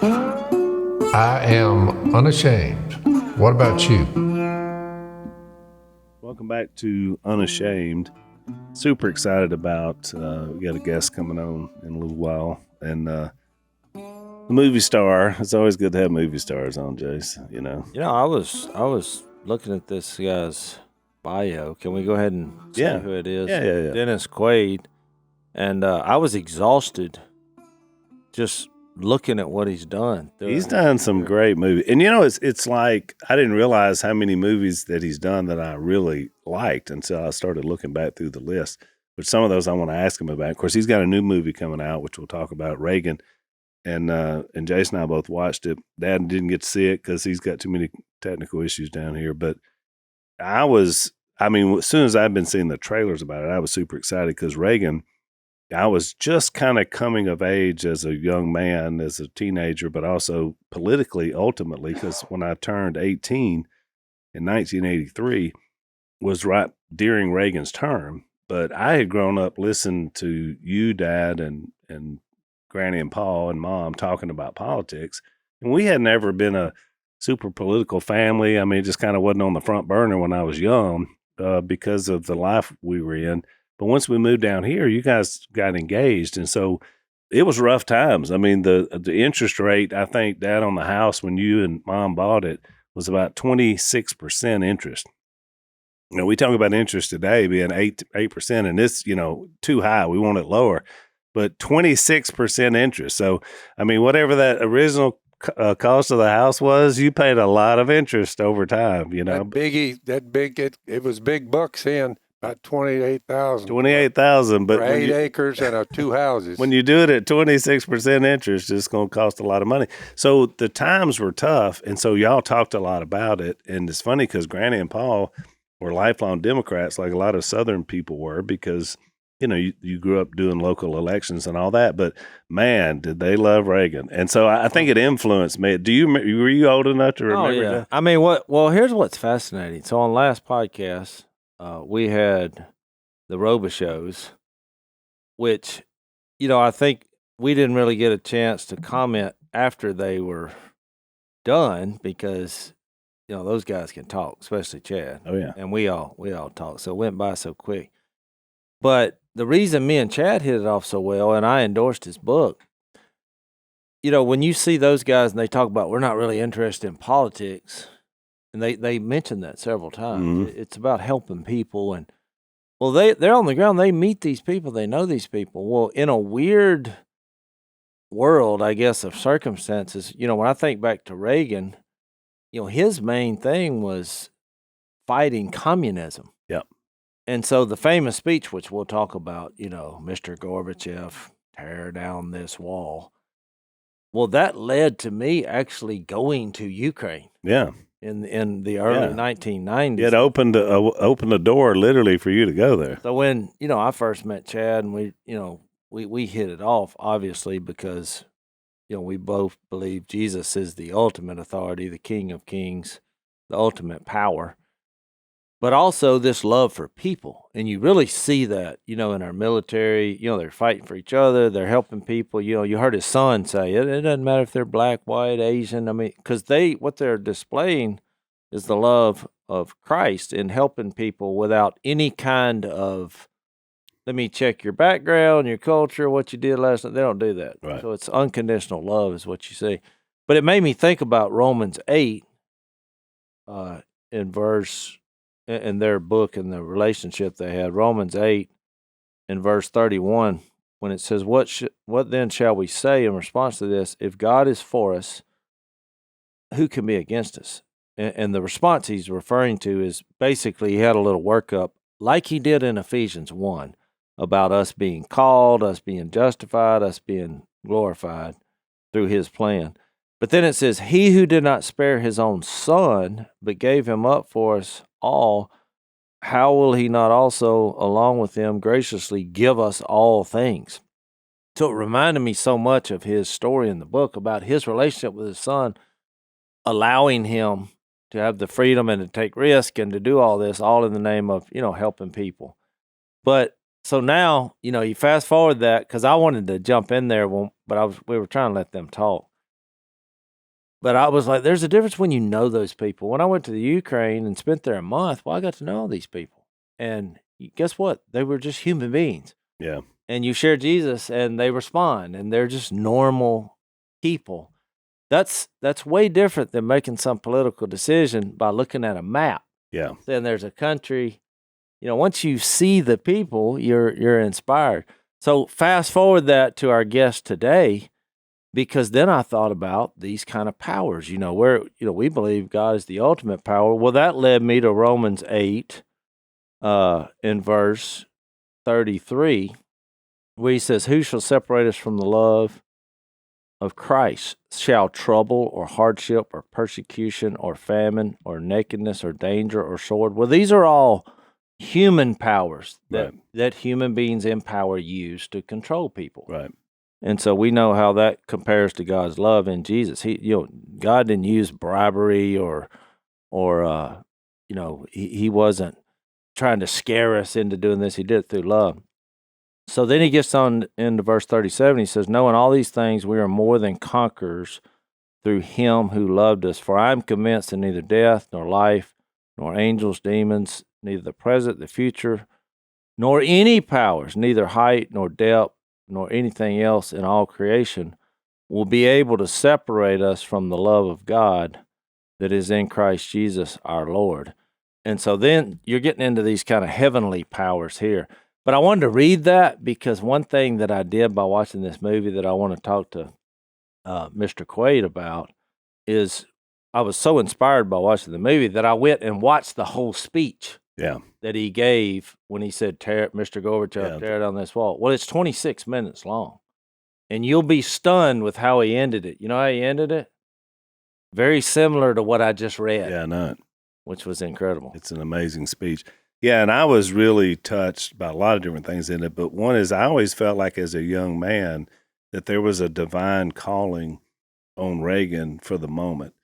I am unashamed. What about you? Welcome back to Unashamed. Super excited about we got a guest coming on in a little while, and the movie star. It's always good to have movie stars on, Jace. You know. I was looking at this guy's bio. Can we go ahead and say who it is? Yeah. Dennis Quaid. And I was exhausted just looking at what he's done. He's done some great movies, and it's like I didn't realize how many movies that he's done that I really liked until I started looking back through the list. But some of those I want to ask him about. Of course, he's got a new movie coming out, which we'll talk about, Reagan. And Jason and I both watched it. Dad didn't get to see it because he's got too many technical issues down here. But as soon as I've been seeing the trailers about it, I was super excited because Reagan, I was just kind of coming of age as a young man, as a teenager, but also politically, ultimately, because when I turned 18 in 1983 was right during Reagan's term. But I had grown up listening to you, Dad, and Granny and Paul and Mom talking about politics. And we had never been a super political family. I mean, it just kind of wasn't on the front burner when I was young because of the life we were in. But once we moved down here, you guys got engaged. And so it was rough times. I mean, the interest rate, I think, Dad, on the house when you and Mom bought it was about 26% interest. We talk about interest today being 8%, and it's, too high. We want it lower. But 26% interest. So, I mean, whatever that original cost of the house was, you paid a lot of interest over time, It was big bucks then. About 28,000. 28,000, but for 8 acres and 2 houses. When you do it at 26% interest, it's going to cost a lot of money. So the times were tough, and so y'all talked a lot about it. And it's funny because Granny and Paul were lifelong Democrats, like a lot of Southern people were, because you grew up doing local elections and all that. But man, did they love Reagan? And so I think it influenced me. Were you old enough to remember that? I mean, here's what's fascinating. So on last podcast, we had the Robichaux, which, I think we didn't really get a chance to comment after they were done because, those guys can talk, especially Chad. Oh, yeah. And we all talk. So it went by so quick. But the reason me and Chad hit it off so well, and I endorsed his book, when you see those guys and they talk about we're not really interested in politics, and they mentioned that several times. Mm-hmm. It's about helping people. And, well, they're on the ground. They meet these people. They know these people. Well, in a weird world, I guess, of circumstances, when I think back to Reagan, his main thing was fighting communism. Yep. And so the famous speech, which we'll talk about, Mr. Gorbachev, tear down this wall. Well, that led to me actually going to Ukraine. Yeah. In the early 1990s. It opened a door literally for you to go there. So when, I first met Chad and we hit it off, obviously, because, we both believe Jesus is the ultimate authority, the King of Kings, the ultimate power. But also this love for people. And you really see that, in our military, they're fighting for each other. They're helping people. You heard his son say, it doesn't matter if they're black, white, Asian. I mean, because what they're displaying is the love of Christ in helping people without any kind of, let me check your background, your culture, what you did last night. They don't do that. Right. So it's unconditional love is what you see. But it made me think about Romans 8 in their book and the relationship they had, Romans 8 in verse 31, when it says, what then shall we say in response to this? If God is for us, who can be against us? And the response he's referring to is basically he had a little workup like he did in Ephesians 1 about us being called, us being justified, us being glorified through his plan. But then it says, he who did not spare his own son, but gave him up for us all, how will he not also, along with him, graciously give us all things? So it reminded me so much of his story in the book about his relationship with his son, allowing him to have the freedom and to take risk and to do all this, all in the name of, helping people. But so now, you fast forward that, because I wanted to jump in there, but we were trying to let them talk. But I was like, there's a difference when you know those people. When I went to the Ukraine and spent there a month, well, I got to know all these people. And guess what? They were just human beings. Yeah. And you share Jesus and they respond, and they're just normal people. That's way different than making some political decision by looking at a map. Yeah. Then there's a country. Once you see the people, you're inspired. So fast forward that to our guest today, because then I thought about these kind of powers, where, we believe God is the ultimate power. Well, that led me to Romans 8 in verse 33, where he says, who shall separate us from the love of Christ? Shall trouble or hardship or persecution or famine or nakedness or danger or sword? Well, these are all human powers that human beings in power use to control people. Right. And so we know how that compares to God's love in Jesus. God didn't use bribery or he wasn't trying to scare us into doing this. He did it through love. So then he gets on into verse 37. He says, knowing all these things, we are more than conquerors through him who loved us. For I am convinced that neither death, nor life, nor angels, demons, neither the present, the future, nor any powers, neither height, nor depth, nor anything else in all creation will be able to separate us from the love of God that is in Christ Jesus our Lord. And so then you're getting into these kind of heavenly powers here. But I wanted to read that because one thing that I did by watching this movie that I want to talk to Mr. Quaid about is I was so inspired by watching the movie that I went and watched the whole speech that he gave when he said, Mr. Gorbachev, tear down this wall. Well, it's 26 minutes long. And you'll be stunned with how he ended it. You know how he ended it? Very similar to what I just read. Yeah, I know it. Which was incredible. It's an amazing speech. Yeah, and I was really touched by a lot of different things in it. But one is I always felt like as a young man that there was a divine calling on Reagan for the moment.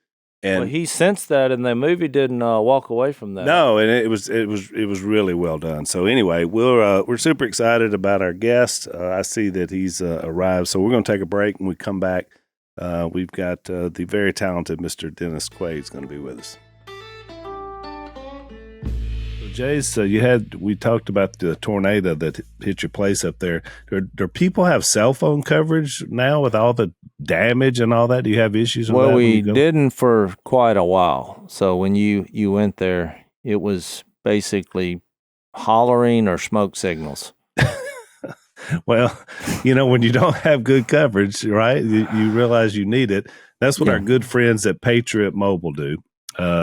And he sensed that, and the movie didn't walk away from that. No, and it was really well done. So anyway, we're super excited about our guest. I see that he's arrived, so we're going to take a break. When we come back, we've got the very talented Mr. Dennis Quaid is going to be with us. Jase, we talked about the tornado that hit your place up there. Do people have cell phone coverage now with all the damage and all that? Do you have issues with that? Well, we didn't for quite a while. So when you went there, it was basically hollering or smoke signals. Well, when you don't have good coverage, right, you realize you need it. That's what our good friends at Patriot Mobile do.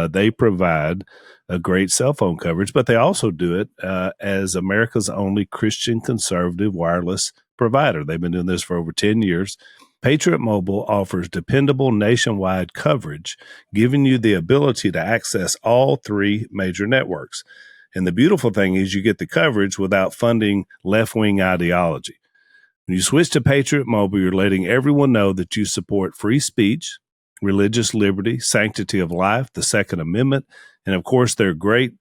They provide a great cell phone coverage, but they also do it as America's only Christian conservative wireless provider. They've been doing this for over 10 years. Patriot Mobile offers dependable nationwide coverage, giving you the ability to access all three major networks. And the beautiful thing is you get the coverage without funding left-wing ideology. When you switch to Patriot Mobile, you're letting everyone know that you support free speech, religious liberty, sanctity of life, the Second Amendment, and of course, they're great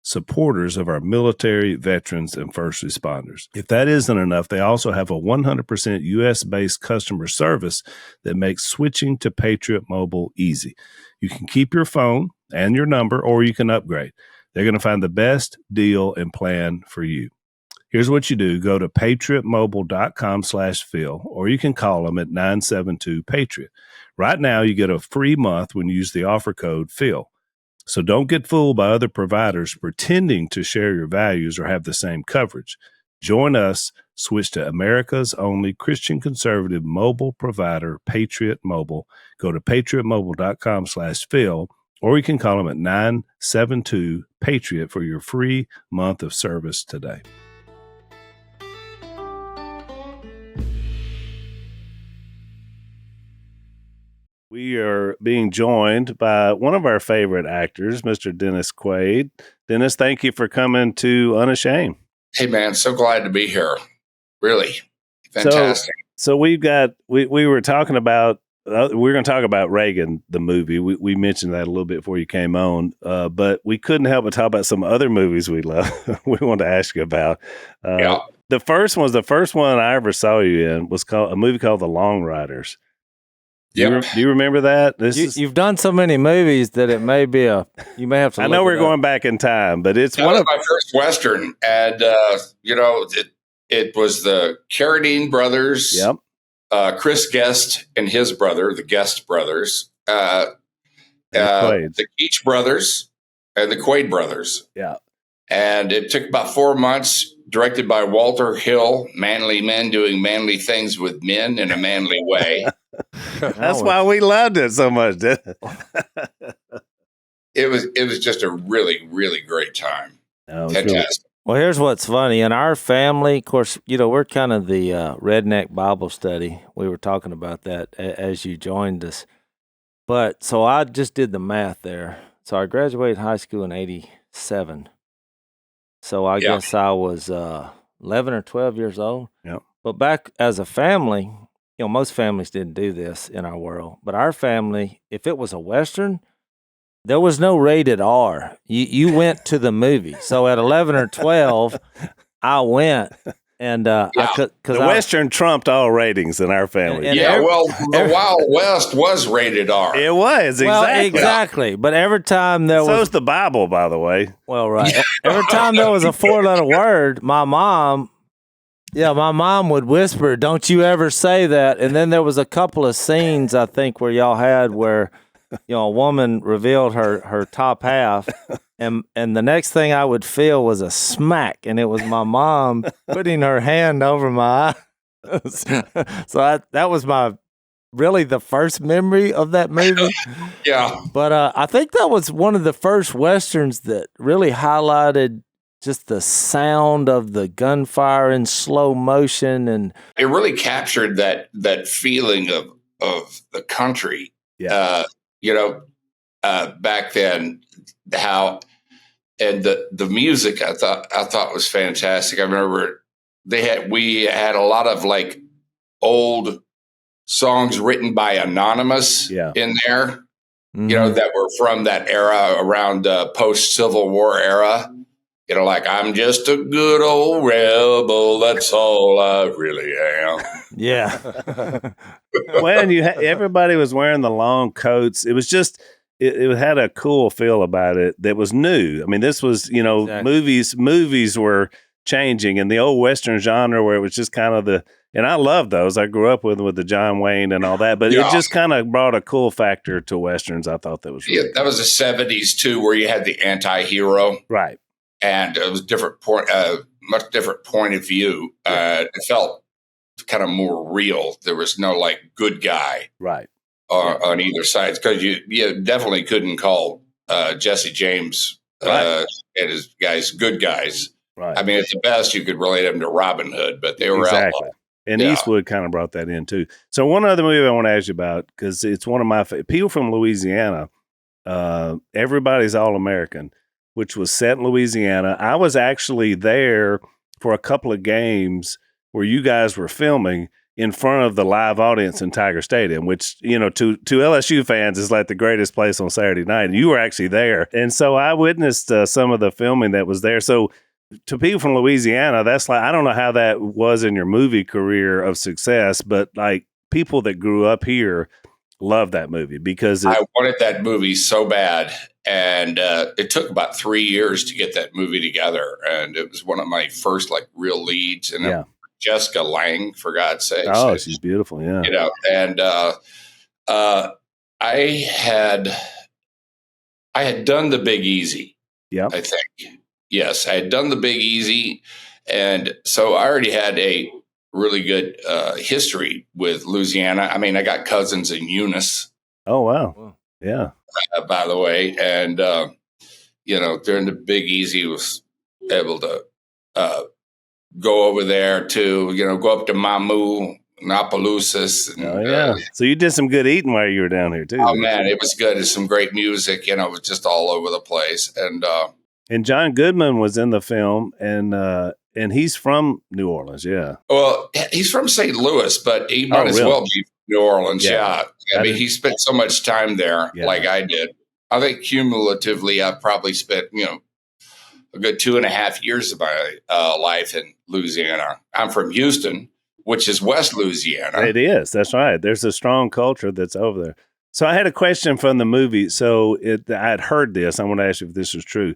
supporters of our military, veterans, and first responders. If that isn't enough, they also have a 100% U.S.-based customer service that makes switching to Patriot Mobile easy. You can keep your phone and your number, or you can upgrade. They're going to find the best deal and plan for you. Here's what you do. Go to patriotmobile.com/Phil, or you can call them at 972-PATRIOT. Right now, you get a free month when you use the offer code Phil. So don't get fooled by other providers pretending to share your values or have the same coverage. Join us. Switch to America's only Christian conservative mobile provider, Patriot Mobile. Go to patriotmobile.com/Phil, or you can call them at 972-PATRIOT for your free month of service today. We are being joined by one of our favorite actors, Mr. Dennis Quaid. Dennis, thank you for coming to Unashamed. Hey, man, so glad to be here. Really fantastic. So we were talking about, we're going to talk about Reagan, the movie. We mentioned that a little bit before you came on, but we couldn't help but talk about some other movies we love. We wanted to ask you about. The first one I ever saw you in was called a movie called The Long Riders. Yep. Do you remember that? You've done so many movies that it may be you may have to. I know we're going back in time, but it's That one was of my first Western. And, it was the Carradine brothers, Yep. Chris Guest and his brother, the Guest brothers, Quaid. the Keach brothers, and the Quaid brothers. Yeah. And it took about 4 months, directed by Walter Hill, manly men doing manly things with men in a manly way. That's why we loved it so much. It was just a really, really great time. Fantastic. Well, here's what's funny. In our family, of course, we're kind of the redneck Bible study. We were talking about that as you joined us. But so I just did the math there. So I graduated high school in 87. So I guess I was 11 or 12 years old. Yep. But back as a family, most families didn't do this in our world. But our family, if it was a Western, there was no rated R. You went to the movie. So at 11 or 12, I went. And the Western trumped all ratings in our family. The Wild West was rated R. It was, exactly. Well, exactly. But every time so's the Bible, by the way. Well, right. Every time there was a 4-letter word, my mom would whisper, "Don't you ever say that." And then there was a couple of scenes, I think, where y'all had where, a woman revealed her top half. And the next thing I would feel was a smack, and it was my mom putting her hand over my eyes. So that was really the first memory of that movie. Yeah. But I think that was one of the first Westerns that really highlighted just the sound of the gunfire in slow motion. And it really captured that feeling of the country. Yeah. Back then, and the music I thought was fantastic. I remember we had a lot of like old songs written by Anonymous in there, that were from that era around post Civil War era. Like I'm just a good old rebel. That's all I really am. Yeah. When everybody was wearing the long coats, it was just. It had a cool feel about it that was new. I mean, this was, exactly. Movies were changing, and the old Western genre where it was just kind of and I love those. I grew up with the John Wayne and all that, but it just kind of brought a cool factor to Westerns. I thought that was really cool. That was the 70s too, where you had the anti-hero. Right. And it was much different point of view. It felt kind of more real. There was no like good guy. Right. On either side, because you definitely couldn't call Jesse James and his guys good guys. Right. I mean, at the best, you could relate them to Robin Hood, but they were outlaws. And Eastwood kind of brought that in too. So one other movie I want to ask you about, because it's one of my people from Louisiana. Everybody's All American, which was set in Louisiana. I was actually there for a couple of games where you guys were filming in front of the live audience in Tiger Stadium, which, to LSU fans is like the greatest place on Saturday night. And you were actually there. And so I witnessed some of the filming that was there. So to people from Louisiana, that's like, I don't know how that was in your movie career of success, but like people that grew up here love that movie because I wanted that movie so bad. And it took about 3 years to get that movie together. And it was one of my first like real leads. And Jessica Lange, for God's sake. Oh, she's beautiful. Yeah. And I had done The Big Easy. Yeah. I think. Yes, I had done The Big Easy. And so I already had a really good history with Louisiana. I mean, I got cousins in Eunice. Oh, wow. Yeah. By the way. And, during The Big Easy was able to go over there to, go up to Mamu, Opelousas. And, so you did some good eating while you were down here too. Oh man, it was good. It's some great music. It was just all over the place. And John Goodman was in the film, and he's from New Orleans. Yeah. Well, he's from St. Louis, but he might as well be from New Orleans. Yeah. I mean, he spent so much time there, like I did. I think cumulatively, I've probably spent, a good 2.5 years of my life in Louisiana. I'm from Houston, which is West Louisiana. It is. That's right. There's a strong culture that's over there. So I had a question from the movie. So I had heard this. I want to ask you if this is true.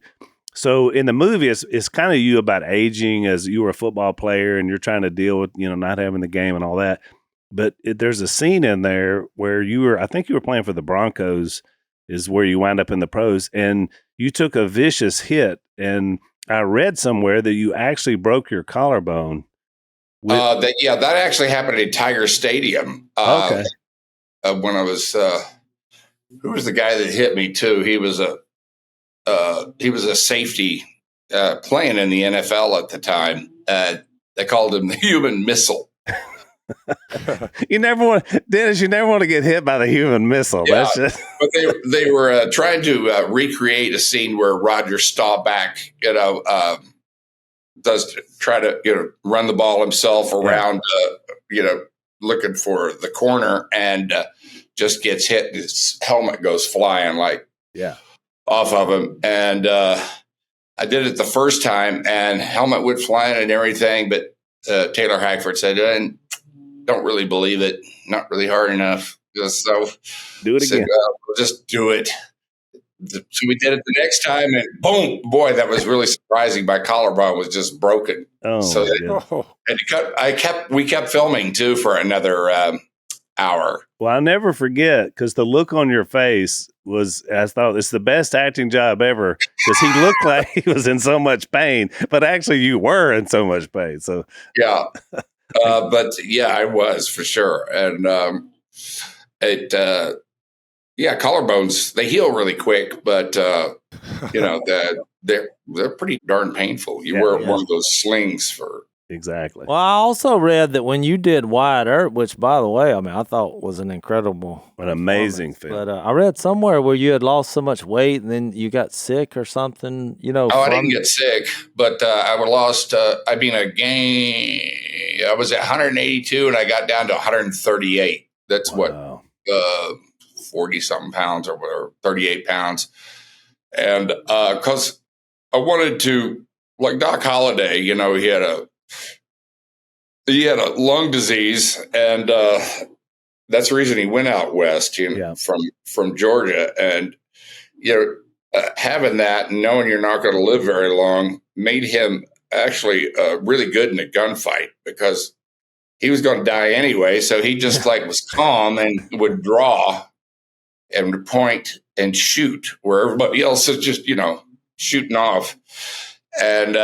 So in the movie, it's kind of you about aging as you were a football player and you're trying to deal with, not having the game and all that. But there's a scene in there where I think you were playing for the Broncos is where you wind up in the pros, and you took a vicious hit. And I read somewhere that you actually broke your collarbone. That actually happened at Tiger Stadium. Okay. When I was, who was the guy that hit me too? He was a safety playing in the NFL at the time. They called him the human missile. You never want to get hit by the human missile. Yeah, That's just... but they were trying to recreate a scene where Roger Staubach, does try to run the ball himself around, looking for the corner, and just gets hit. His helmet goes flying off of him, and I did it the first time, and helmet went flying and everything. But Taylor Hackford said, "I don't really believe it. Not really hard enough." So do it again. We'll just do it. So we did it the next time, and boom, boy, that was really surprising. My collarbone was just broken. Oh, so we kept filming too for another hour. Well, I'll never forget, because the look on your face I thought it's the best acting job ever, because he looked like he was in so much pain, but actually you were in so much pain. So yeah, but yeah, I was for sure, and collarbones, they heal really quick, but they're pretty darn painful. You wear one of those slings for. Exactly. Well, I also read that when you did Wyatt Earp, which, by the way, I thought was an amazing film. But I read somewhere where you had lost so much weight and then you got sick or something. I didn't get sick, but I lost. I was at 182 and I got down to 138. That's wow. 40 something pounds or whatever, 38 pounds. And because I wanted to, like Doc Holliday, he had a lung disease, and that's the reason he went out west from Georgia. And having that and knowing you're not going to live very long made him actually really good in a gunfight, because he was going to die anyway. So he just was calm and would draw and point and shoot where everybody else is just shooting off. And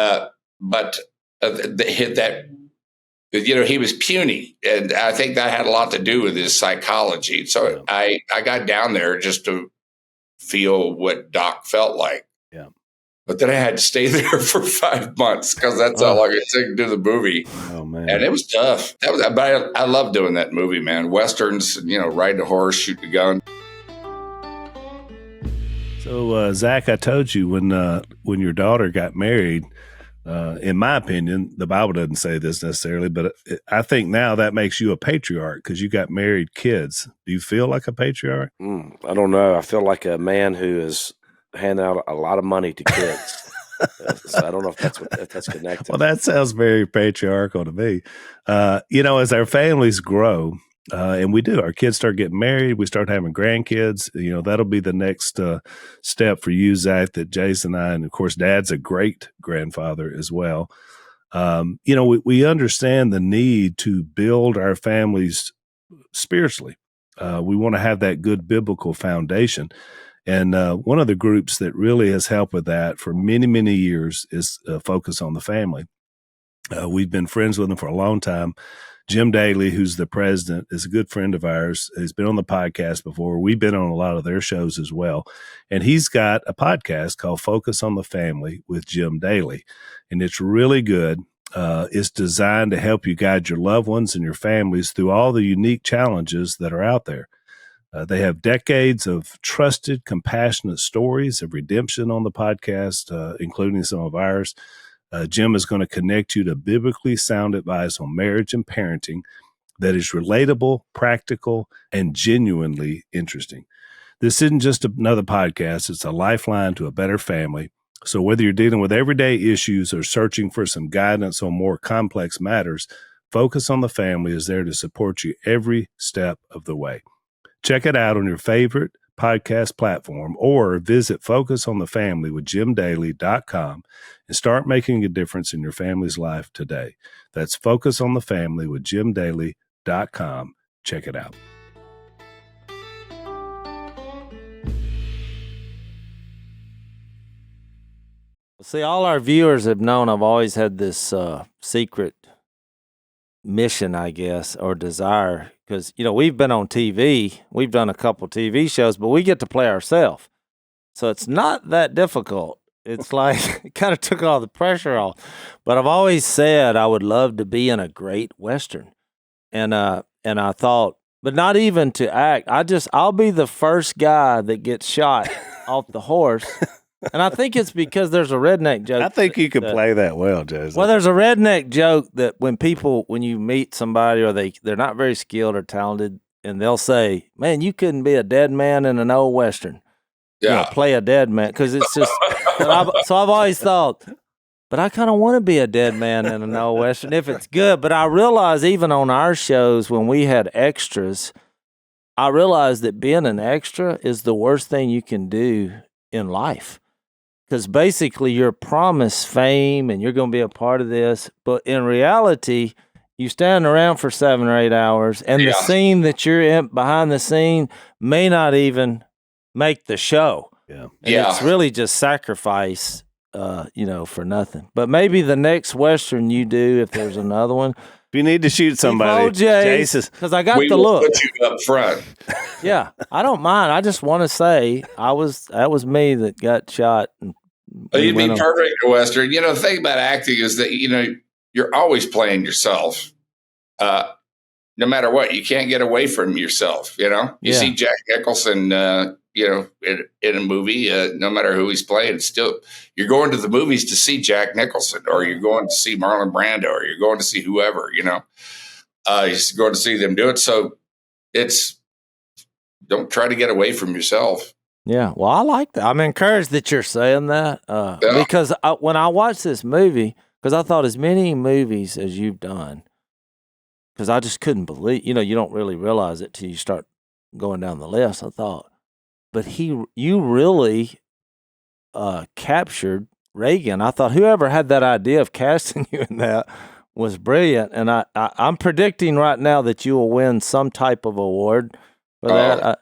but they hit that. He was puny, and I think that had a lot to do with his psychology. So I got down there just to feel what Doc felt like. Yeah. But then I had to stay there for 5 months, because that's how long it took to do the movie. Oh man! And it was tough. But I love doing that movie, man. Westerns, riding a horse, shooting a gun. So Zach, I told you when your daughter got married. In my opinion, the Bible doesn't say this necessarily, but I think now that makes you a patriarch because you got married kids. Do you feel like a patriarch? I don't know. I feel like a man who is handing out a lot of money to kids. So I don't know if that's connected. Well, that sounds very patriarchal to me. As our families grow, and we do, our kids start getting married, we start having grandkids, that'll be the next step for you, Zach, that Jason and I, and of course, Dad's a great grandfather as well. We understand the need to build our families spiritually. We want to have that good biblical foundation. And one of the groups that really has helped with that for many, many years is Focus on the Family. We've been friends with them for a long time. Jim Daly, who's the president, is a good friend of ours. He's been on the podcast before. We've been on a lot of their shows as well. And he's got a podcast called Focus on the Family with Jim Daly. And it's really good. It's designed to help you guide your loved ones and your families through all the unique challenges that are out there. They have decades of trusted, compassionate stories of redemption on the podcast, including some of ours. Jim is going to connect you to biblically sound advice on marriage and parenting that is relatable, practical, and genuinely interesting. This isn't just another podcast. It's a lifeline to a better family. So whether you're dealing with everyday issues or searching for some guidance on more complex matters, Focus on the Family is there to support you every step of the way. Check it out on your favorite podcast platform or visit FocusOnTheFamilyWithJimDaly.com and start making a difference in your family's life today. That's FocusOnTheFamilyWithJimDaly.com. Check it out. See, all our viewers have known I've always had this secret mission, I guess, or desire, because we've been on TV, we've done a couple TV shows, but we get to play ourselves, so it's not that difficult. It's like it kind of took all the pressure off. But I've always said I would love to be in a great Western, and I thought, but not even to act. I'll be the first guy that gets shot off the horse. And I think it's because there's a redneck joke. I think you could play that well, Joseph. Well, there's a redneck joke that when you meet somebody or they're not very skilled or talented, and they'll say, "Man, you couldn't be a dead man in an old Western." Yeah. Play a dead man, because it's just. So I've always thought, but I kind of want to be a dead man in an old Western if it's good. But I realize even on our shows when we had extras, I realized that being an extra is the worst thing you can do in life. Because basically you're promised fame and you're going to be a part of this. But in reality, you stand around for 7 or 8 hours, and the scene that you're in behind the scene may not even make the show. Yeah. And it's really just sacrifice, for nothing. But maybe the next Western you do, if there's another one. If you need to shoot somebody, because I got we the will look. put you up front. Yeah, I don't mind. I just want to say that was me that got shot. And You'd be perfect in Western. The thing about acting is that you're always playing yourself. No matter what, you can't get away from yourself. You see Jack Nicholson, in a movie, no matter who he's playing, still you're going to the movies to see Jack Nicholson, or you're going to see Marlon Brando, or you're going to see whoever. You're going to see them do it. So don't try to get away from yourself. Yeah, well, I like that. I'm encouraged that you're saying that because when I watched this movie, because I thought as many movies as you've done, because I just couldn't believe, you don't really realize it till you start going down the list. I thought, but you really captured Reagan. I thought whoever had that idea of casting you in that was brilliant, and I'm predicting right now that you will win some type of award for that.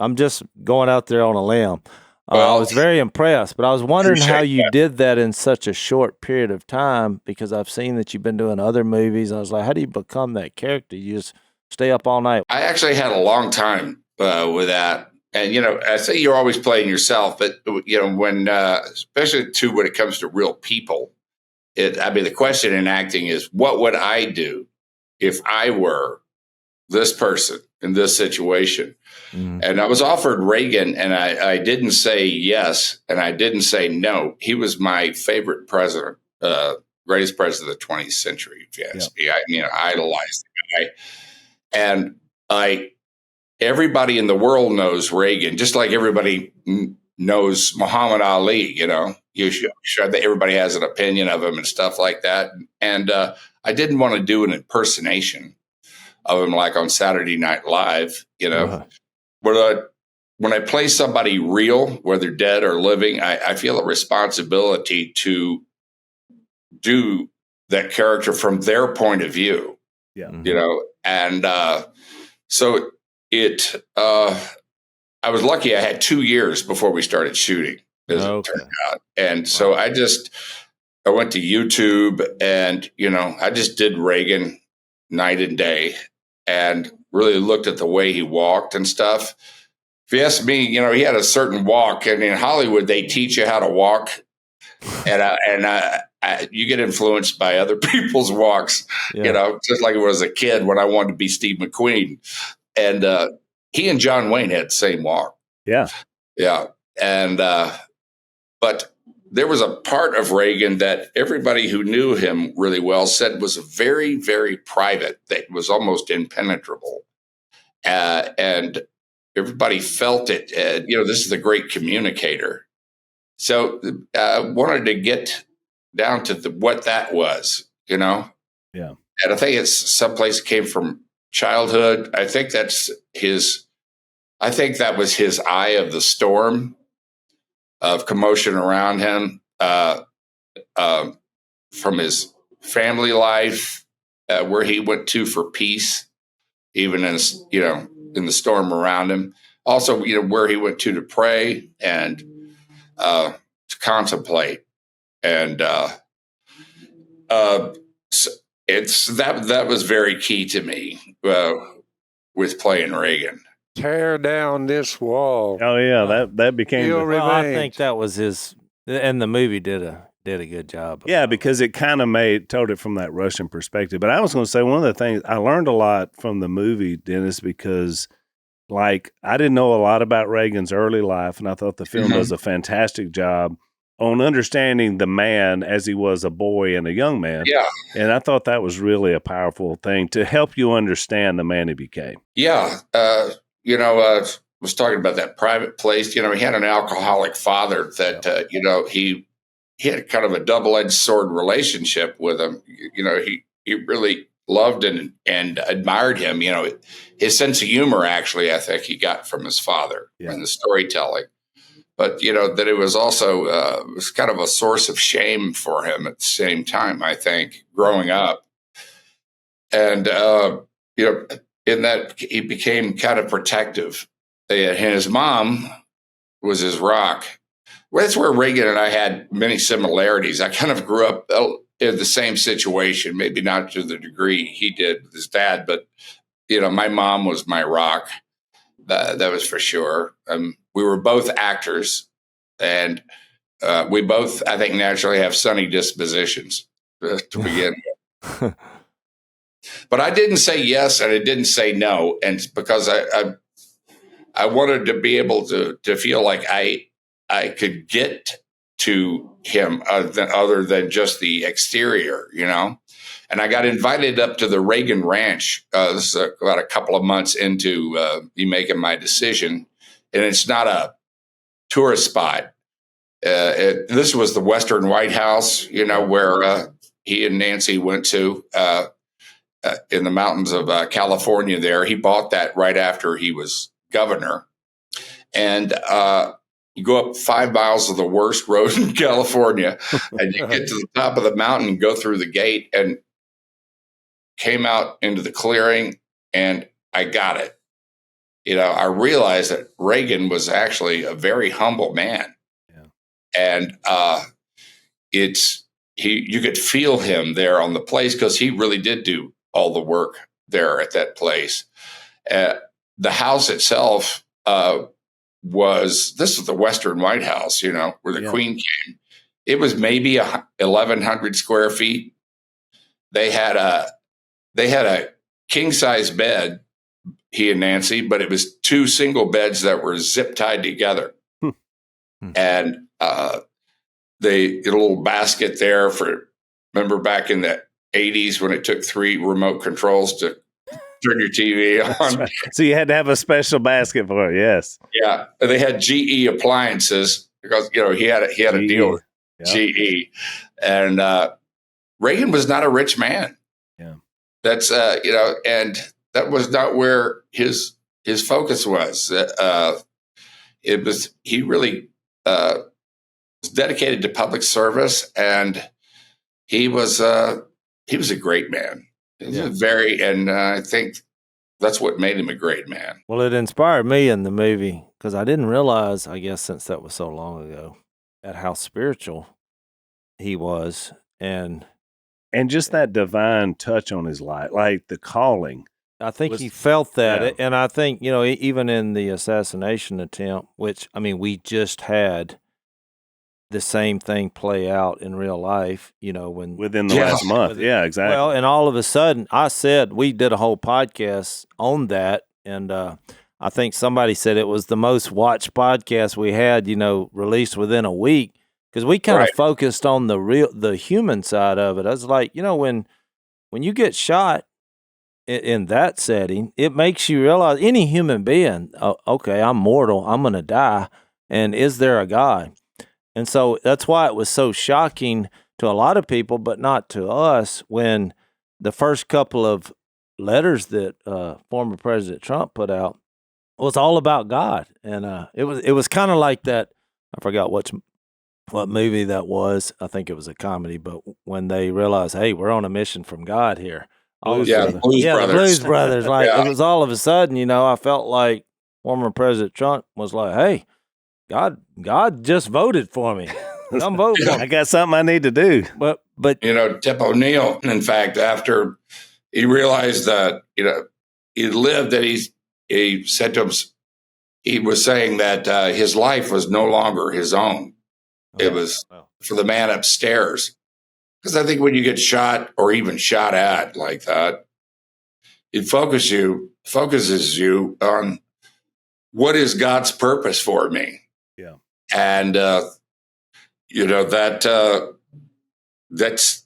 I'm just going out there on a limb. I was very impressed, but I was wondering how you did that in such a short period of time, because I've seen that you've been doing other movies. I was like, how do you become that character? You just stay up all night? I actually had a long time with that. And, I say you're always playing yourself, but, when, especially too, when it comes to real people, the question in acting is, what would I do if I were this person in this situation? And I was offered Reagan, and I didn't say yes, and I didn't say no. He was my favorite president, greatest president of the 20th century, if you ask me. I idolized the guy. And everybody in the world knows Reagan, just like everybody knows Muhammad Ali. You should everybody has an opinion of him and stuff like that. And I didn't want to do an impersonation of him like on Saturday Night Live. When I play somebody real, whether dead or living, I feel a responsibility to do that character from their point of view. Yeah. And so I was lucky I had 2 years before we started shooting, as it turned out. And so I went to YouTube, and, I just did Reagan night and day, and really looked at the way he walked and stuff. If you ask me, he had a certain walk, and in Hollywood, they teach you how to walk. And you get influenced by other people's walks, just like it was a kid when I wanted to be Steve McQueen. And he and John Wayne had the same walk. Yeah. Yeah. And, but there was a part of Reagan that everybody who knew him really well said was very, very private, that was almost impenetrable. And everybody felt it. This is a great communicator. So I wanted to get down to what that was, Yeah. And I think it's someplace it came from childhood. I think that was his eye of the storm of commotion around him, from his family life, where he went to for peace, even in the storm around him. Also, where he went to pray and to contemplate, and that was very key to me with playing Reagan. Tear down this wall. Oh yeah, that became. Well, I think that was his, and the movie did a good job. Yeah, because it kind of told it from that Russian perspective. But I was going to say, one of the things I learned a lot from the movie, Dennis, because I didn't know a lot about Reagan's early life, and I thought the film does a fantastic job on understanding the man as he was a boy and a young man. Yeah. And I thought that was really a powerful thing to help you understand the man he became. Yeah. Was talking about that private place. He had an alcoholic father that, he had kind of a double-edged sword relationship with him. He really loved and admired him. His sense of humor, actually, I think he got from his father and the storytelling. But, that it was also was kind of a source of shame for him at the same time, I think, growing up. And, in that he became kind of protective. And his mom was his rock. Well, that's where Reagan and I had many similarities. I kind of grew up in the same situation, maybe not to the degree he did with his dad, but, my mom was my rock. That was for sure. We were both actors, and we both, I think, naturally have sunny dispositions to begin with. But I didn't say yes and I didn't say no, and because I wanted to be able to feel like I could get to him other than just the exterior, And I got invited up to the Reagan Ranch. This is about a couple of months into me making my decision, and it's not a tourist spot. This was the Western White House, where he and Nancy went to in the mountains of California. There, he bought that right after he was governor, and you go up 5 miles of the worst road in California, and you get to the top of the mountain and go through the gate, and came out into the clearing, and I got it. I realized that Reagan was actually a very humble man. Yeah. And you could feel him there on the place, because he really did do all the work there at that place. The house itself was the Western White House, where the Queen came. It was maybe 1,100 square feet. They had a king size bed, he and Nancy, but it was 2 single beds that were zip tied together. And they had a little basket there remember back in the 80s when it took 3 remote controls to turn your TV on. Right. So you had to have a special basket for it. Yes. Yeah. And they had GE appliances because, he had a deal with GE. And Reagan was not a rich man. Yeah. That's, and that was not where his focus was. He really was dedicated to public service, and he was a great man. And I think that's what made him a great man. Well, it inspired me in the movie because I didn't realize, I guess, since that was so long ago, at how spiritual he was, and just that divine touch on his life, like the calling. I think he felt that, and I think even in the assassination attempt, which we just had the same thing play out in real life, when within the last month. Yeah, exactly. Well, and all of a sudden we did a whole podcast on that. And I think somebody said it was the most watched podcast we had, released within a week. Cause we kind of focused on the human side of it. I was like, when you get shot in that setting, it makes you realize any human being, okay, I'm mortal, I'm going to die. And is there a God? And so that's why it was so shocking to a lot of people, but not to us, when the first couple of letters that former President Trump put out was all about God, and it was kind of like that. I forgot what movie that was. I think it was a comedy, but when they realized, hey, we're on a mission from God here. Blues Yeah, Brothers. Blues The Brothers. Blues Brothers. Like Yeah. it was all of a sudden, I felt like former President Trump was like, hey, God just voted for me. Come vote for I me. got something I need to do. But Tip O'Neill, in fact, after he realized that, he lived, that he said to him, he was saying that his life was no longer his own. It was for the man upstairs. Because I think when you get shot or even shot at like that, it focuses you on what is God's purpose for me. Yeah. And, that's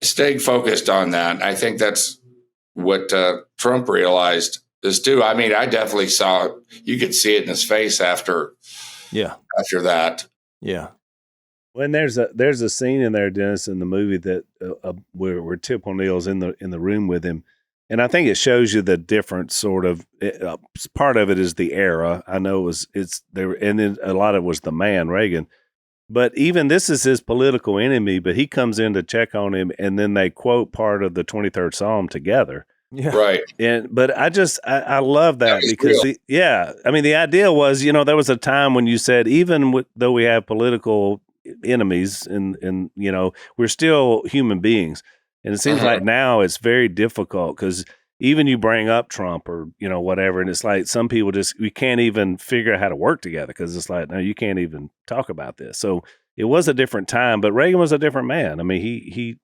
staying focused on that. I think that's what Trump realized is too. I mean, I definitely saw it. You could see it in his face after that. yeah. When there's a scene in there, Dennis, in the movie that where Tip O'Neill's in the room with him, and I think it shows you the different sort of part of it is the era. I know it's there, and then a lot of it was the man Reagan, but even this is his political enemy. But he comes in to check on him, and then they quote part of the 23rd Psalm together. Yeah. Right. But I love that because the idea was, there was a time when you said, even though we have political enemies and we're still human beings. And it seems like now it's very difficult because even you bring up Trump or, whatever. And it's like some people we can't even figure out how to work together because it's like, no, you can't even talk about this. So it was a different time, but Reagan was a different man. I mean, he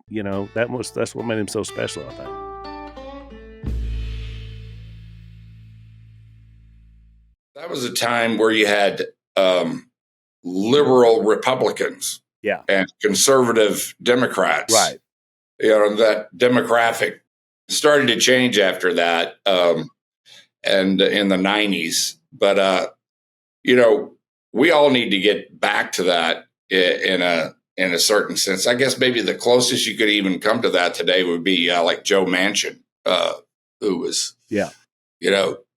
that's what made him so special, I think. That was a time where you had liberal Republicans and conservative Democrats. Right. That demographic started to change after that and in the 90s. But, we all need to get back to that in a certain sense. I guess maybe the closest you could even come to that today would be like Joe Manchin, who was,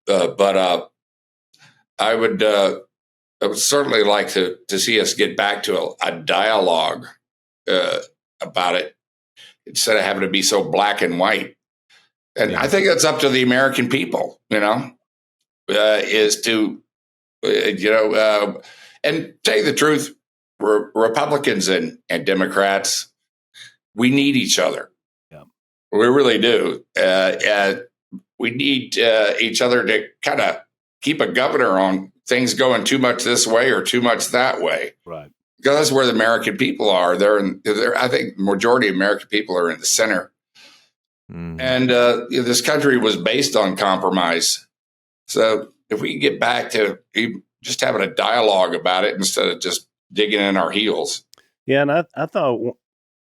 but I would certainly like to see us get back to a dialogue about it instead of having to be so black and white. And I think that's up to the American people, is to, and tell you the truth, Republicans and Democrats, we need each other. Yeah. We really do. We need each other to kind of keep a governor on things going too much this way or too much that way. Right. Because that's where the American people are. I think the majority of American people are in the center. Mm-hmm. And this country was based on compromise. So if we can get back to just having a dialogue about it instead of just digging in our heels. Yeah, and I thought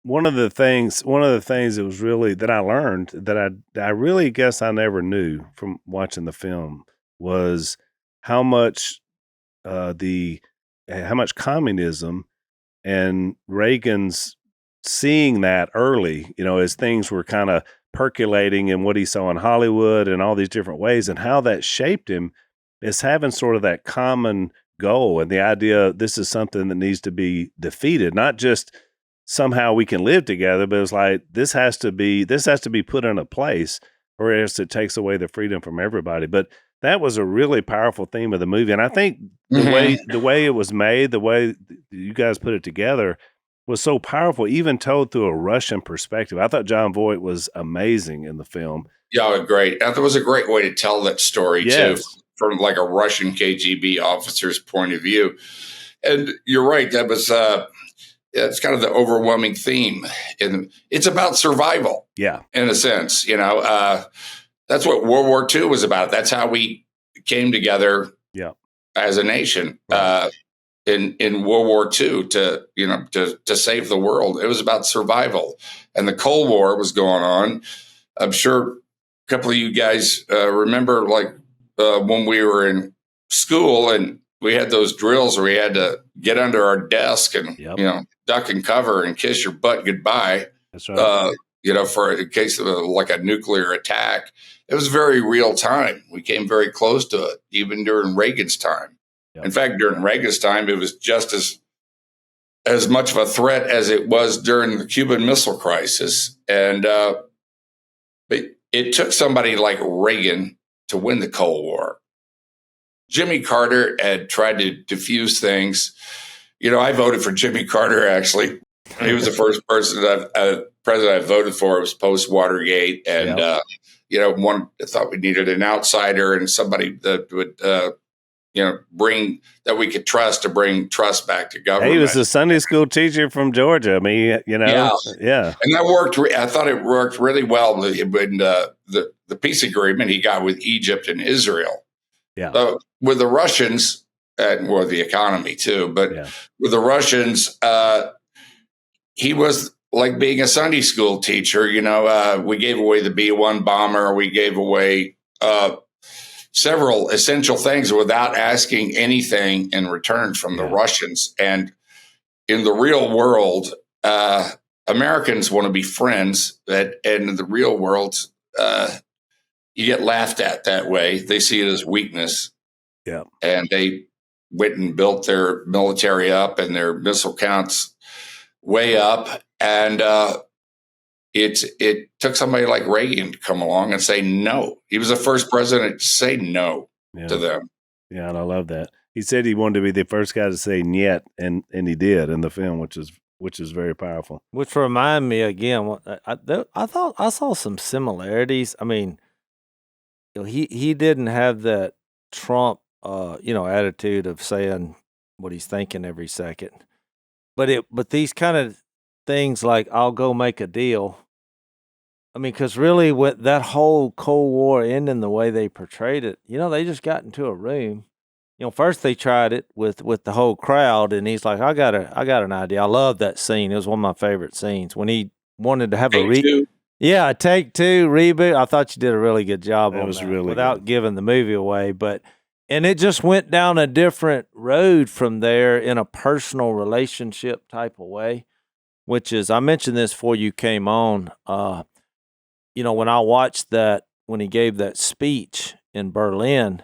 one of the things that was really that I learned that I really guess I never knew from watching the film was how much communism and Reagan's seeing that early, as things were kind of percolating and what he saw in Hollywood and all these different ways, and how that shaped him is having sort of that common goal and the idea this is something that needs to be defeated, not just somehow we can live together, but it's like this has to be put in a place or else it takes away the freedom from everybody. But that was a really powerful theme of the movie. And I think the way it was made, the way you guys put it together was so powerful, even told through a Russian perspective. I thought John Voight was amazing in the film. Yeah, great. That was a great way to tell that story, too, from like a Russian KGB officer's point of view. And you're right. That was it's kind of the overwhelming theme. And it's about survival. Yeah. In a sense, that's what World War II was about. That's how we came together as a nation in World War II to save the world. It was about survival. And the Cold War was going on. I'm sure a couple of you guys remember when we were in school and we had those drills where we had to get under our desk and, duck and cover and kiss your butt goodbye. That's right. for in case of like a nuclear attack. It was very real time. We came very close to it, even during Reagan's time. Yep. In fact, during Reagan's time, it was just as much of a threat as it was during the Cuban Missile Crisis. And but it took somebody like Reagan to win the Cold War. Jimmy Carter had tried to diffuse things. I voted for Jimmy Carter, actually. He was the first president I voted for. It was post Watergate. And, one thought we needed an outsider and somebody that would, that we could trust to bring trust back to government. He was a Sunday school teacher from Georgia. I mean, yeah. And that worked. I thought it worked really well when the peace agreement he got with Egypt and Israel. Yeah. With the Russians, and the economy too, but with the Russians, he was like being a Sunday school teacher. We gave away the B-1 bomber. We gave away several essential things without asking anything in return from the Russians. And in the real world, Americans want to be friends, and in the real world, you get laughed at that way. They see it as weakness. Yeah. And they went and built their military up and their missile counts way up. And it took somebody like Reagan to come along and say no. He was the first president to say no to them. Yeah, and I love that. He said he wanted to be the first guy to say "niet," and he did in the film, which is very powerful. Which remind me again, I thought I saw some similarities. I mean, he didn't have that Trump, attitude of saying what he's thinking every second, but these kind of things like I'll go make a deal. I mean, because really, with that whole Cold War ending the way they portrayed it, they just got into a room. First they tried it with the whole crowd, and he's like, I got an idea. I love that scene. It was one of my favorite scenes when he wanted to have a take two reboot. I thought you did a really good job on that really without good. giving the movie away, and it just went down a different road from there in a personal relationship type of way, which is, I mentioned this before you came on. When I watched that, when he gave that speech in Berlin,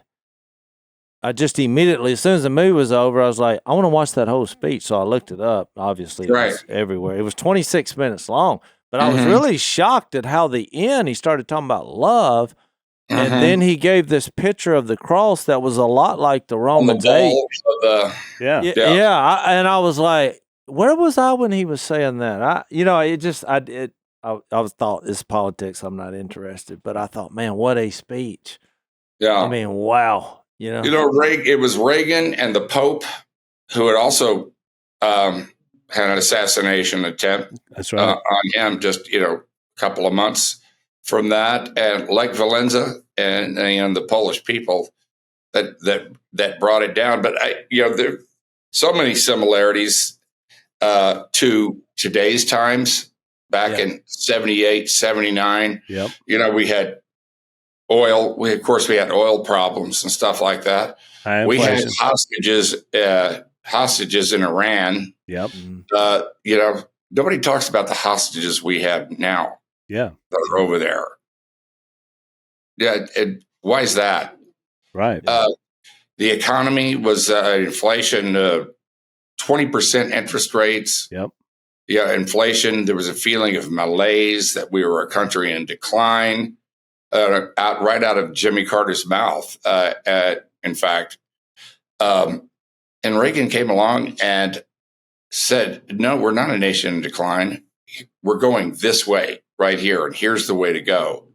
I just immediately, as soon as the movie was over, I was like, I want to watch that whole speech. So I looked it up. Obviously, it was everywhere. It was 26 minutes long, but I was really shocked at how the end, he started talking about love. And then he gave this picture of the cross that was a lot like the Romans 8. And I was like, where was I when he was saying that? I thought it's politics. I'm not interested, but I thought, man, what a speech. Yeah. I mean, wow. It was Reagan and the Pope who had also had an assassination attempt on him just, a couple of months from that, and Lech Walesa and the Polish people that brought it down. But there are so many similarities to today's times. Back in 78, 79, we had oil. We had oil problems and stuff like that. We had hostages in Iran. Yep. Nobody talks about the hostages we have now. Yeah. That are over there. Yeah. Why is that? Right. The economy was inflation, 20% interest rates. Yep. Yeah, inflation. There was a feeling of malaise that we were a country in decline, right out of Jimmy Carter's mouth. In fact, and Reagan came along and said, "No, we're not a nation in decline. We're going this way right here, and here's the way to go."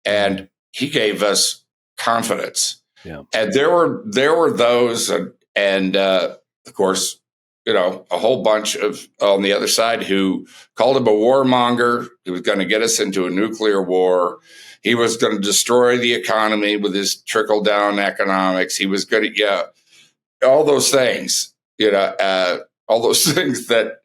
And he gave us confidence. Yeah, and there were those, and of course, a whole bunch of on the other side who called him a warmonger. He was going to get us into a nuclear war. He was going to destroy the economy with his trickle down economics. He was going to, all those things, all those things that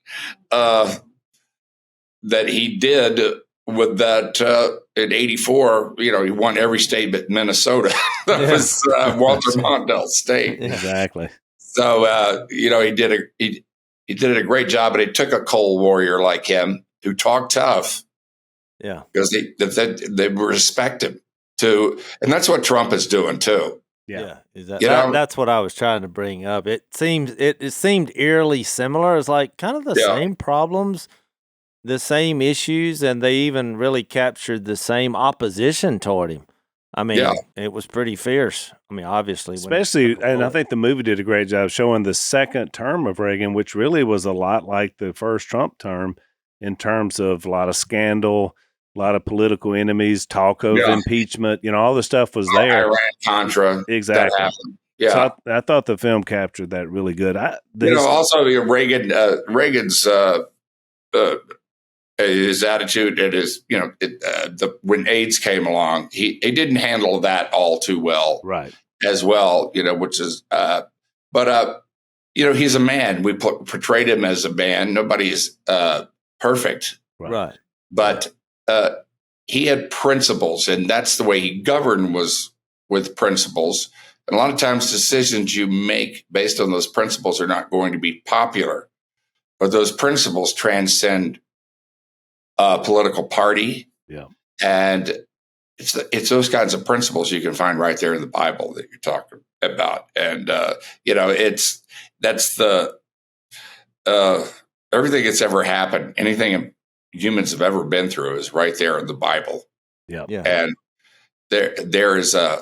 he did with that in '84. He won every state but Minnesota. That was Walter Mondale's state. Exactly. So, he did a great job, but it took a cold warrior like him who talked tough Yeah. because they respect him too, and that's what Trump is doing too. Yeah. Is You know? that's what I was trying to bring up. It seemed eerily similar. It's like kind of the Yeah. same problems, the same issues, and they even really captured the same opposition toward him. I mean, Yeah. it was pretty fierce. I mean, obviously, Especially, and I think the movie did a great job showing the second term of Reagan, which really was a lot like the first Trump term in terms of a lot of scandal, a lot of political enemies, talk of impeachment, all the stuff was there. Iran Contra, Exactly. that happened. Yeah. So I thought the film captured that really good. Also Reagan's his attitude and his, when AIDS came along, he didn't handle that all too well, right, as well, which is, but he's a man. We portrayed him as a man. Nobody's perfect, right? But he had principles, and that's the way he governed, was with principles. And a lot of times decisions you make based on those principles are not going to be popular, but those principles transcend political party. Yeah. And it's those kinds of principles you can find right there in the Bible that you're talking about. And, that's the everything that's ever happened, anything humans have ever been through is right there in the Bible. Yeah. And there's a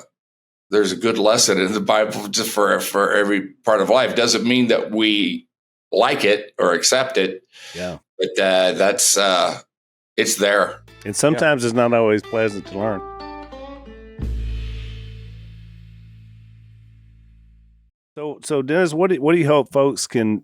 good lesson in the Bible just for every part of life. Doesn't mean that we like it or accept it. Yeah. But that's it's there. And sometimes it's not always pleasant to learn. So Dennis, what do you hope folks can,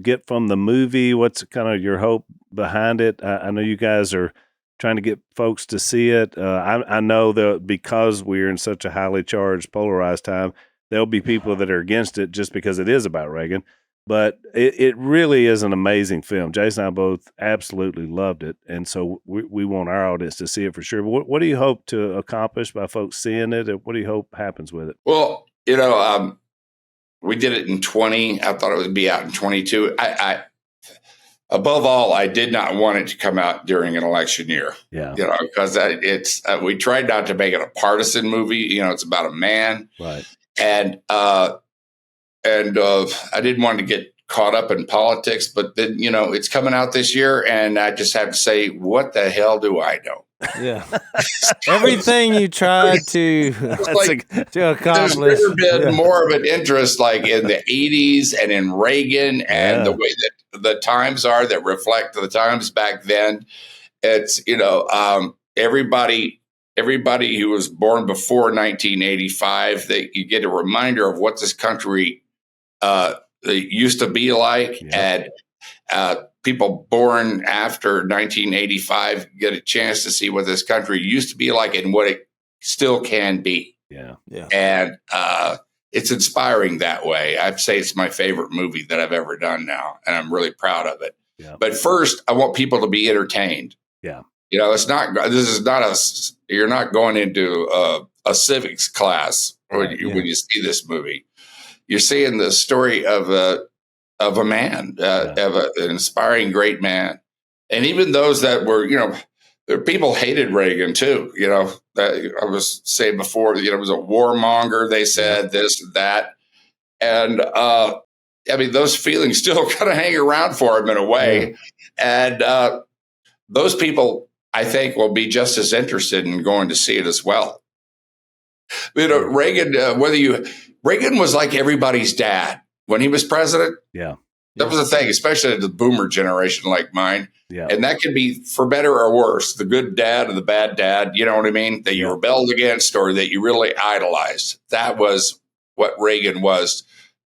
get from the movie? What's kind of your hope behind it? I know you guys are trying to get folks to see it. I know that because we're in such a highly charged, polarized time, there'll be people that are against it just because it is about Reagan. But it really is an amazing film. Jason and I both absolutely loved it. And so we want our audience to see it for sure. But what do you hope to accomplish by folks seeing it? And what do you hope happens with it? Well, we did it in 20. I thought it would be out in 22. I above all, I did not want it to come out during an election year. Yeah. Because we tried not to make it a partisan movie. It's about a man. Right. And I didn't want to get caught up in politics, but then, it's coming out this year, and I just have to say, what the hell do I know? Yeah. Everything you tried to accomplish. There's never been more of an interest like in the 80s and in Reagan and the way that the times are that reflect the times back then. It's, everybody who was born before 1985, that you get a reminder of what this country used to be like. Yeah. And people born after 1985 get a chance to see what this country used to be like and what it still can be. Yeah. And it's inspiring that way. I'd say it's my favorite movie that I've ever done now, and I'm really proud of it. Yeah. But first, I want people to be entertained. Yeah. You're not going into a civics class when you see this movie. You're seeing the story of a man, of an inspiring, great man. And even those that were, people hated Reagan too. That I was saying before, it was a warmonger. They said this and that. And those feelings still kind of hang around for him in a way. Yeah. And those people, I think, will be just as interested in going to see it as well. Reagan, Reagan was like everybody's dad when he was president. Yeah. That was the thing, especially the boomer generation like mine. Yeah. And that could be for better or worse, the good dad or the bad dad, you know what I mean? That you rebelled against or that you really idolized. That was what Reagan was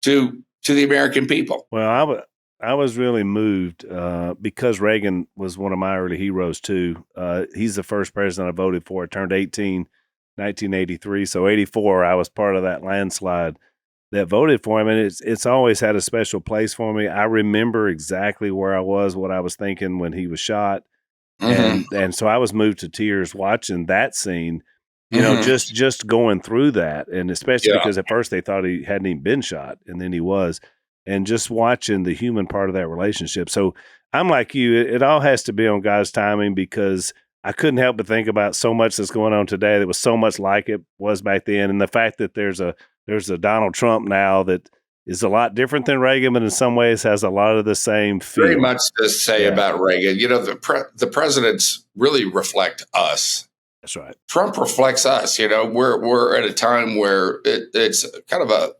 to the American people. Well, I was really moved because Reagan was one of my early heroes too. He's the first president I voted for. I turned 18, 1983. So 84, I was part of that landslide that voted for him. And it's always had a special place for me. I remember exactly where I was, what I was thinking when he was shot. Mm-hmm. And so I was moved to tears watching that scene, just going through that. And especially because at first they thought he hadn't even been shot, and then he was. And just watching the human part of that relationship. So I'm like you, it all has to be on God's timing, because I couldn't help but think about so much that's going on today that was so much like it was back then, and the fact that there's a Donald Trump now that is a lot different than Reagan, but in some ways has a lot of the same feel. Very much to say about Reagan. The presidents really reflect us. That's right. Trump reflects us. We're at a time where it's kind of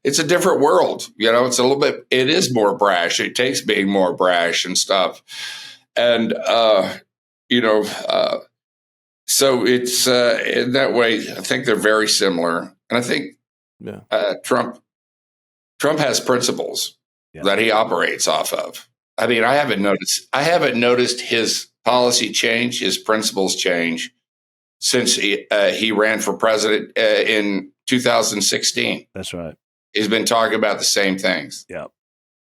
it's a different world. It's a little bit. It is more brash. It takes being more brash and stuff, and so it's in that way. I think they're very similar, and I think Trump has principles that he operates off of. I mean, I haven't noticed his policy change, his principles change since he ran for president in 2016. That's right. He's been talking about the same things. Yeah.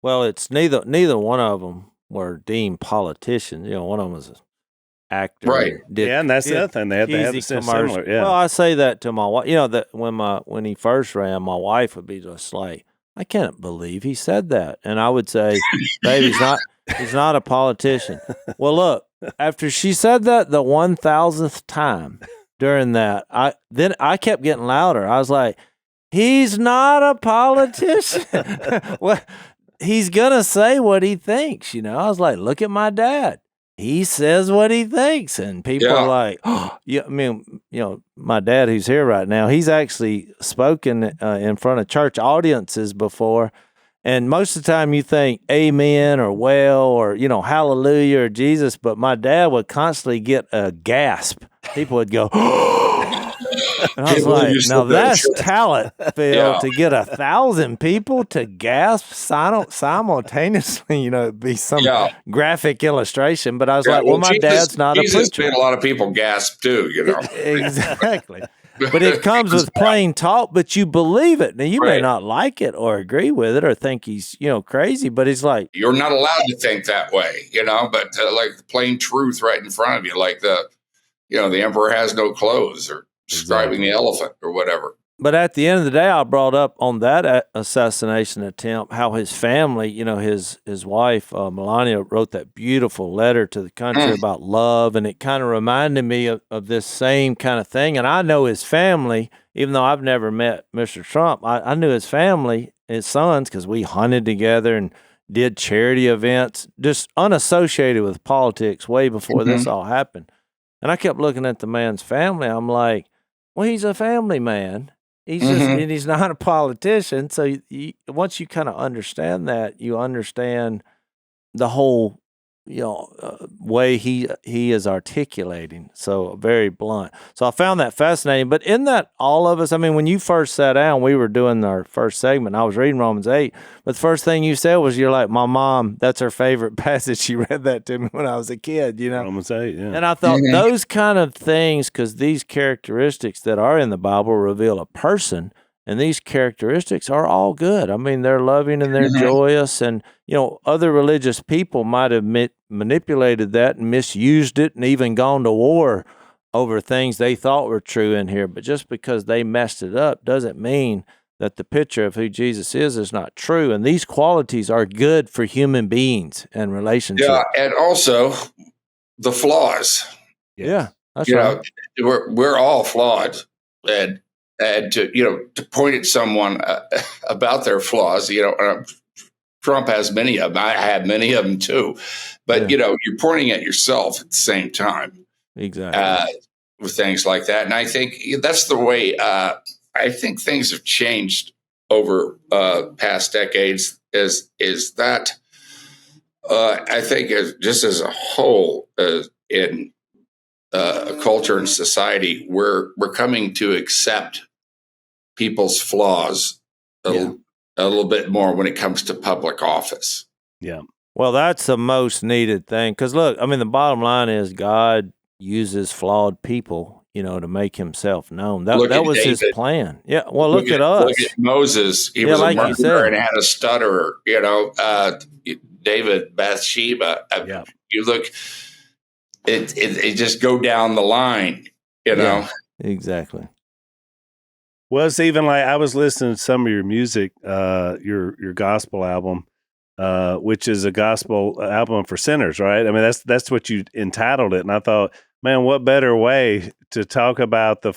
Well, it's neither one of them were deemed politicians. One of them was an actor, right? And that's the other thing. They have the similar. Yeah. Well, I say that to my wife. That when he first ran, my wife would be just like, I can't believe he said that, and I would say, babe, he's not a politician. Well, look, after she said that the 1,000th time during that, I kept getting louder. I was like, he's not a politician. Well, he's gonna say what he thinks. I was like, look at my dad. He says what he thinks, and people are like, oh, yeah. I mean, my dad who's here right now, he's actually spoken in front of church audiences before, and most of the time you think amen or well or hallelujah or Jesus, but my dad would constantly get a gasp. People would go, and I was like, now that's talent, Phil, to get 1,000 people to gasp simultaneously. It'd be some graphic illustration. But I was like, well, my dad's not a preacher. Jesus made a lot of people gasp too, Exactly. But it comes with plain talk, but you believe it. Now, you may not like it or agree with it or think he's, crazy, but he's like, you're not allowed to think that way, but like the plain truth right in front of you, like the emperor has no clothes or describing the elephant or whatever. But at the end of the day, I brought up on that assassination attempt how his family, his wife, Melania, wrote that beautiful letter to the country about love. And it kind of reminded me of this same kind of thing. And I know his family, even though I've never met Mr. Trump, I knew his family, his sons, because we hunted together and did charity events, just unassociated with politics way before this all happened. And I kept looking at the man's family. I'm like, well, he's a family man. He's just, and he's not a politician. So once you kind of understand that, you understand the whole, way he is articulating. So very blunt. So I found that fascinating. But in that, all of us, I mean, when you first sat down, we were doing our first segment. I was reading Romans 8. But the first thing you said was, you're like, my mom, that's her favorite passage. She read that to me when I was a kid, Romans 8, yeah. And I thought those kind of things, because these characteristics that are in the Bible reveal a person, and these characteristics are all good. I mean, they're loving and they're joyous. And, other religious people might have manipulated that and misused it and even gone to war over things they thought were true in here. But just because they messed it up doesn't mean that the picture of who Jesus is not true. And these qualities are good for human beings and relationships. Yeah, and also the flaws. Yeah, that's right. We're all flawed. And to point at someone about their flaws, Trump has many of them. I have many of them too, but you're pointing at yourself at the same time. Exactly. With things like that, and I think that's the way. I think things have changed over past decades. Is that I think just as a whole in a culture and society, we're coming to accept people's flaws a little bit more when it comes to public office. Yeah. Well, that's the most needed thing. Because look, I mean, the bottom line is God uses flawed people, to make himself known. That was David. His plan. Yeah. Well, look at us. Look at Moses. He was a murderer and had a stutterer. David, Bathsheba. You look. It just go down the line. Exactly. Well, it's even like I was listening to some of your music, your gospel album, which is a gospel album for sinners, right? I mean, that's what you entitled it, and I thought, man, what better way to talk about the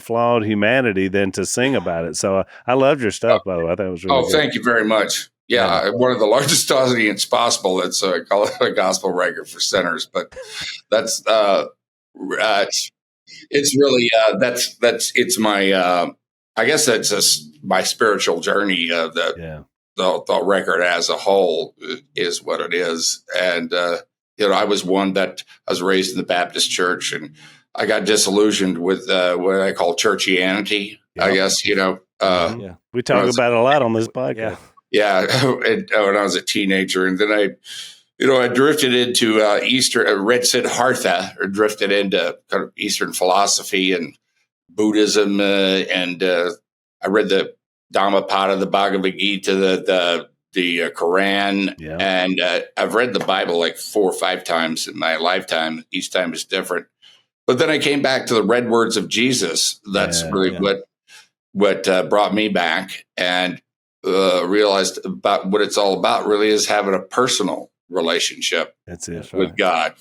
flawed humanity than to sing about it? So I loved your stuff, by the way. I thought it was really good. Thank you very much. Yeah, one of the largest audience possible. That's call it a gospel record for sinners, but that's it's really it's my I guess that's just my spiritual journey. The record as a whole is what it is, and I was one that I was raised in the Baptist church, and I got disillusioned with what I call churchianity. Yep. I guess we talk about it a lot on this podcast. Yeah, when I was a teenager, and then I drifted into Eastern Red Siddhartha, or drifted into kind of Eastern philosophy and Buddhism, and I read the Dhammapada, the Bhagavad Gita, the Quran, and I've read the Bible like 4 or 5 times in my lifetime. Each time is different. But then I came back to the red words of Jesus. That's really what brought me back, and realized about what it's all about. Really is having a personal relationship. That's it with God,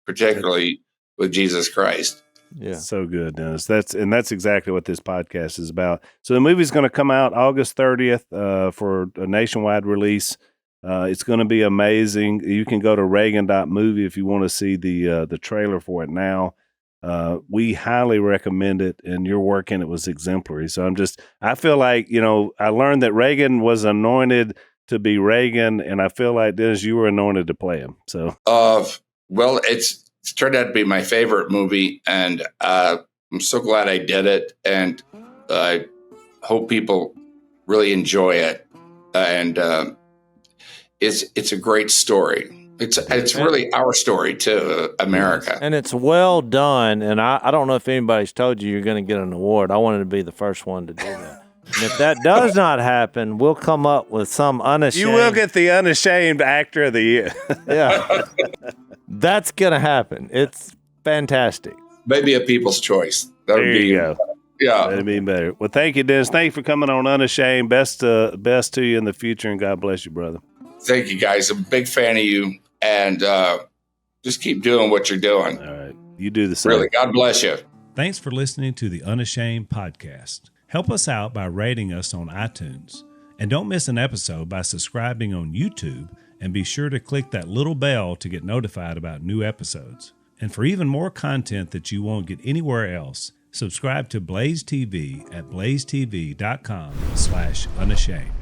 particularly with Jesus Christ. Yeah, so good, Dennis. That's exactly what this podcast is about. So the movie's going to come out August 30th for a nationwide release. It's going to be amazing. You can go to Reagan.movie if you want to see the trailer for it now. We highly recommend it, and your work in it was exemplary. So I feel like, I learned that Reagan was anointed to be Reagan, and I feel like, Dennis, you were anointed to play him. So, well, it's turned out to be my favorite movie, and I'm so glad I did it, and I hope people really enjoy it. And it's a great story. It's really our story too, America. And it's well done. And I don't know if anybody's told you're going to get an award. I wanted to be the first one to do that. And if that does not happen, we'll come up with some unashamed. You will get the Unashamed Actor of the Year. Yeah. That's going to happen. It's fantastic. Maybe a People's Choice. There you go. Yeah. That'd be better. Well, thank you, Dennis. Thank you for coming on Unashamed. Best to you in the future, and God bless you, brother. Thank you, guys. I'm a big fan of you, and just keep doing what you're doing. All right. You do the same. Really, God bless you. Thanks for listening to the Unashamed podcast. Help us out by rating us on iTunes. And don't miss an episode by subscribing on YouTube, and be sure to click that little bell to get notified about new episodes. And for even more content that you won't get anywhere else, subscribe to Blaze TV at blazetv.com/unashamed.